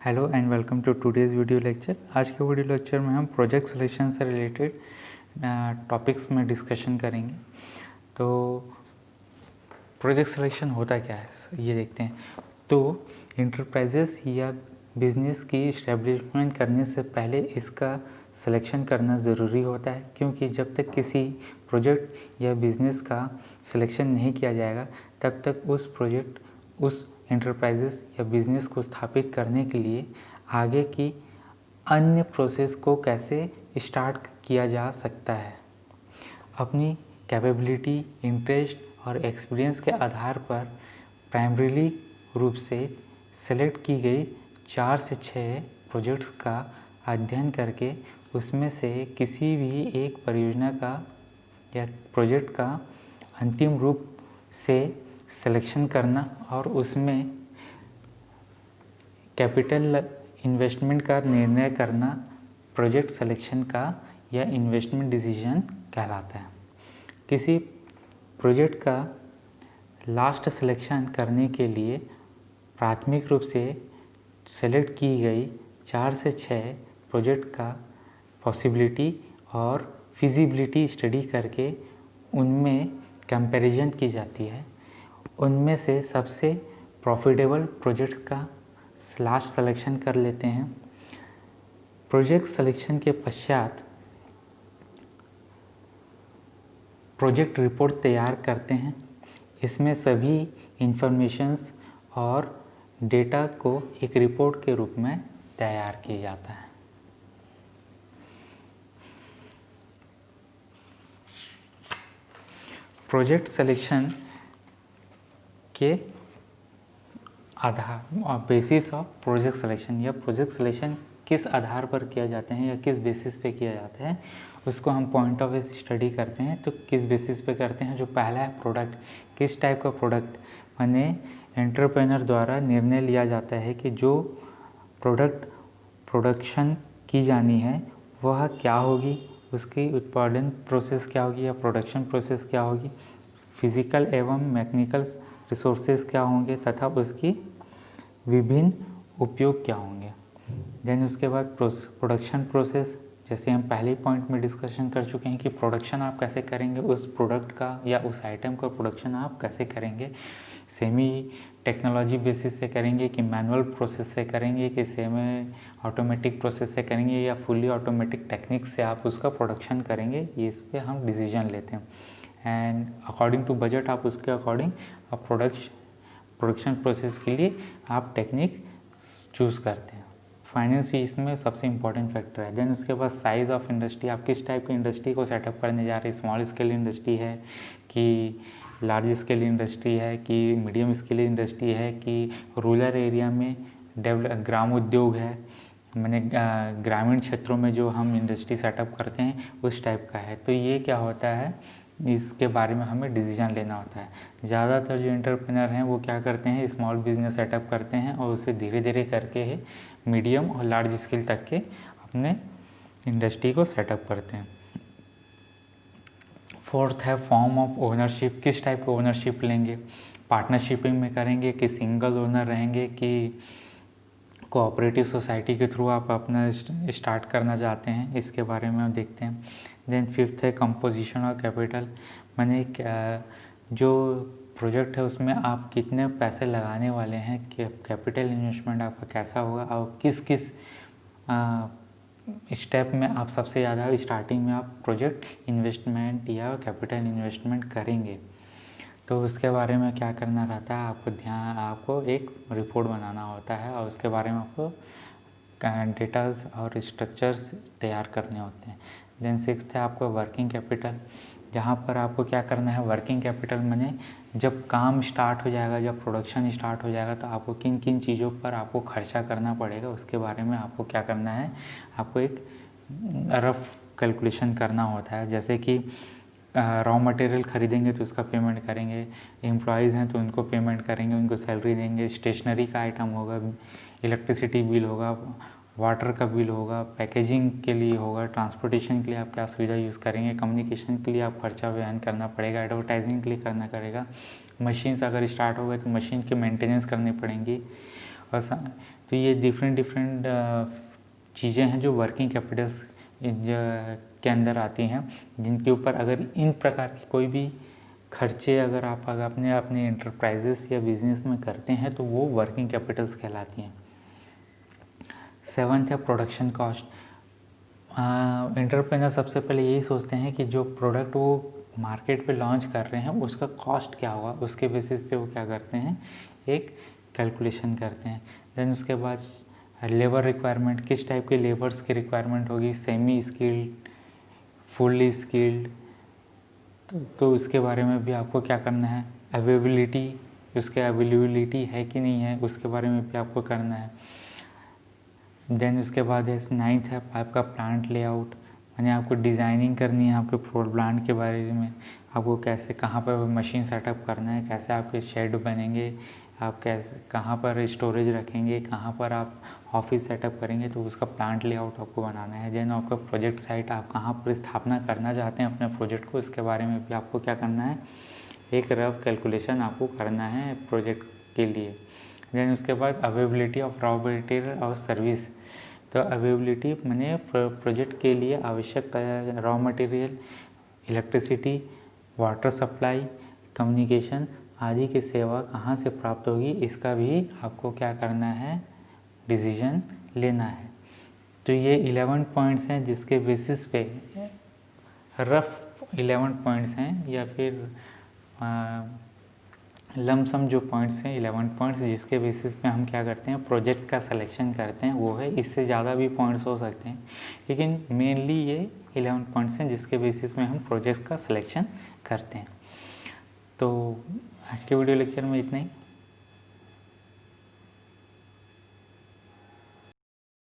Hello and welcome to today's video lecture. आज के video lecture में हम प्रोजेक्ट सिलेक्शन से रिलेटेड टॉपिक्स में डिस्कशन करेंगे। तो प्रोजेक्ट सिलेक्शन होता क्या है ये देखते हैं। तो इंटरप्राइजेस या बिजनेस की इस्टेब्लिशमेंट करने से पहले इसका सिलेक्शन करना ज़रूरी होता है, क्योंकि जब तक किसी प्रोजेक्ट या बिज़नेस का सिलेक्शन नहीं किया जाएगा तब तक उस इंटरप्राइजेस या बिज़नेस को स्थापित करने के लिए आगे की अन्य प्रोसेस को कैसे स्टार्ट किया जा सकता है। अपनी कैपेबिलिटी, इंटरेस्ट और एक्सपीरियंस के आधार पर प्राइमरीली रूप से सेलेक्ट की गई 4 से 6 प्रोजेक्ट्स का अध्ययन करके उसमें से किसी भी एक परियोजना का या प्रोजेक्ट का अंतिम रूप से सिलेक्शन करना और उसमें कैपिटल इन्वेस्टमेंट का निर्णय करना प्रोजेक्ट सिलेक्शन का या इन्वेस्टमेंट डिसीजन कहलाता है। किसी प्रोजेक्ट का लास्ट सिलेक्शन करने के लिए प्राथमिक रूप से सेलेक्ट की गई 4 से 6 प्रोजेक्ट का पॉसिबिलिटी और फिजिबिलिटी स्टडी करके उनमें कंपैरिजन की जाती है। उनमें से सबसे प्रॉफिटेबल प्रोजेक्ट का लास्ट सिलेक्शन कर लेते हैं। प्रोजेक्ट सिलेक्शन के पश्चात प्रोजेक्ट रिपोर्ट तैयार करते हैं। इसमें सभी इंफॉर्मेशंस और डेटा को एक रिपोर्ट के रूप में तैयार किया जाता है। प्रोजेक्ट सिलेक्शन के आधार बेसिस ऑफ प्रोजेक्ट सिलेक्शन या प्रोजेक्ट सिलेक्शन किस आधार पर किया जाते हैं या किस बेसिस पे किया जाता है, उसको हम पॉइंट ऑफ व्यू स्टडी करते हैं। तो किस बेसिस पे करते हैं, जो पहला है प्रोडक्ट, किस टाइप का प्रोडक्ट, माने एंटरप्रेन्योर द्वारा निर्णय लिया जाता है कि जो प्रोडक्शन की जानी है वह क्या होगी, उसकी उत्पादन प्रोसेस क्या होगी या प्रोडक्शन प्रोसेस क्या होगी, फिजिकल एवं मैकेनिकल रिसोर्सेज क्या होंगे तथा उसकी विभिन्न उपयोग क्या होंगे। देन उसके बाद प्रोडक्शन प्रोसेस, जैसे हम पहले पॉइंट में डिस्कशन कर चुके हैं कि प्रोडक्शन आप कैसे करेंगे, उस प्रोडक्ट का या उस आइटम का प्रोडक्शन आप कैसे करेंगे, सेमी टेक्नोलॉजी बेसिस से करेंगे कि मैनुअल प्रोसेस से करेंगे कि सेमी ऑटोमेटिक प्रोसेस से करेंगे या फुली ऑटोमेटिक टेक्निक से आप उसका प्रोडक्शन करेंगे, ये इस पर हम डिसीजन लेते हैं। एंड अकॉर्डिंग टू बजट आप उसके अकॉर्डिंग आप प्रोडक्शन प्रोसेस के लिए आप टेक्निक चूज़ करते हैं। फाइनेंस ही इसमें सबसे इम्पॉर्टेंट फैक्टर है। देन उसके बाद साइज़ ऑफ इंडस्ट्री, आप किस टाइप की इंडस्ट्री को सेटअप करने जा रहे हैं, स्मॉल स्केल इंडस्ट्री है कि लार्ज स्केल इंडस्ट्री है कि मीडियम स्केल इंडस्ट्री है कि रूरल एरिया में ग्राम उद्योग है, मैंने ग्रामीण क्षेत्रों में जो हम इंडस्ट्री सेटअप करते हैं उस टाइप का है। तो ये क्या होता है, इसके बारे में हमें डिसीजन लेना होता है। ज़्यादातर जो एंटरप्रेन्योर हैं वो क्या करते हैं, स्मॉल बिजनेस सेटअप करते हैं और उसे धीरे धीरे करके ही मीडियम और लार्ज स्केल तक के अपने इंडस्ट्री को सेटअप करते हैं। फोर्थ है फॉर्म ऑफ ओनरशिप, किस टाइप का ओनरशिप लेंगे, पार्टनरशिपिंग में करेंगे कि सिंगल ओनर रहेंगे कि कोऑपरेटिव सोसाइटी के थ्रू आप अपना स्टार्ट करना चाहते हैं, इसके बारे में हम देखते हैं। देन फिफ्थ है कंपोजिशन ऑफ कैपिटल, माने जो प्रोजेक्ट है उसमें आप कितने पैसे लगाने वाले हैं, कैपिटल इन्वेस्टमेंट आपका कैसा होगा और किस किस स्टेप में आप सबसे ज़्यादा स्टार्टिंग में आप प्रोजेक्ट इन्वेस्टमेंट या कैपिटल इन्वेस्टमेंट करेंगे। तो उसके बारे में क्या करना रहता है, आपको एक रिपोर्ट बनाना होता है और उसके बारे में आपको डेटाज और स्ट्रक्चर्स तैयार करने होते हैं। देन सिक्स्थ है आपको वर्किंग कैपिटल, जहाँ पर आपको क्या करना है, वर्किंग कैपिटल माने जब काम स्टार्ट हो जाएगा, जब प्रोडक्शन स्टार्ट हो जाएगा तो आपको किन किन चीज़ों पर आपको खर्चा करना पड़ेगा, उसके बारे में आपको क्या करना है, आपको एक रफ कैलकुलेशन करना होता है। जैसे कि रॉ मटेरियल खरीदेंगे तो उसका पेमेंट करेंगे, एम्प्लॉयज़ हैं तो उनको पेमेंट करेंगे, उनको सैलरी देंगे, स्टेशनरी का आइटम होगा, इलेक्ट्रिसिटी बिल होगा, वाटर का बिल होगा, पैकेजिंग के लिए होगा, ट्रांसपोर्टेशन के लिए आप क्या सुविधा यूज़ करेंगे, कम्युनिकेशन के लिए आप खर्चा वहन करना पड़ेगा, एडवर्टाइजिंग के लिए करना पड़ेगा, मशीन्स अगर स्टार्ट हो गए तो मशीन की मेंटेनेंस करनी पड़ेंगी तो ये डिफरेंट चीज़ें हैं जो वर्किंग कैपिटल्स के अंदर आती हैं, जिनके ऊपर अगर इन प्रकार की कोई भी खर्चे अगर आप अपने एंटरप्राइजेस या बिजनेस में करते हैं तो वो वर्किंग कैपिटल्स कहलाती हैं। 7th है प्रोडक्शन कॉस्ट। एंटरप्रेन्योर सबसे पहले यही सोचते हैं कि जो प्रोडक्ट वो मार्केट पे लॉन्च कर रहे हैं उसका कॉस्ट क्या होगा, उसके बेसिस पे वो क्या करते हैं, एक कैलकुलेशन करते हैं। देन उसके बाद लेबर रिक्वायरमेंट, किस टाइप के लेबर्स की रिक्वायरमेंट होगी, सेमी स्किल्ड, फुल्ली स्किल्ड, तो उसके बारे में भी आपको क्या करना है। अवेलेबिलिटी, उसके अवेलेबिलिटी है कि नहीं है उसके बारे में भी आपको करना है। देन उसके बाद है 9th है आपका प्लांट लेआउट, यानी आपको डिज़ाइनिंग करनी है आपके प्लांट के बारे में, आपको कैसे कहाँ पर मशीन सेटअप करना है, कैसे आपके शेड बनेंगे, आप कैसे कहाँ पर स्टोरेज रखेंगे, कहाँ पर आप ऑफिस सेटअप करेंगे, तो उसका प्लांट लेआउट आपको बनाना है। देन आपका प्रोजेक्ट साइट, आप कहाँ पर स्थापना करना चाहते हैं अपने प्रोजेक्ट को, उसके बारे में भी आपको क्या करना है, एक रफ कैलकुलेशन आपको करना है प्रोजेक्ट के लिए। देन उसके बाद अवेलेबिलिटी ऑफ रॉ मटेरियल और सर्विस, तो अवेलेबिलिटी माने प्रोजेक्ट के लिए आवश्यक raw material, electricity, water supply, communication आदि की सेवा कहाँ से प्राप्त होगी, इसका भी आपको क्या करना है, डिसीजन लेना है। तो ये 11 पॉइंट्स हैं जिसके बेसिस पे, रफ 11 पॉइंट्स हैं या फिर लमसम जो पॉइंट्स हैं 11 पॉइंट्स, जिसके बेसिस पे हम क्या करते हैं, प्रोजेक्ट का सिलेक्शन करते हैं, वो है। इससे ज़्यादा भी पॉइंट्स हो सकते हैं, लेकिन मेनली ये 11 पॉइंट्स हैं जिसके बेसिस में हम प्रोजेक्ट का सिलेक्शन करते हैं। तो आज के वीडियो लेक्चर में इतना ही।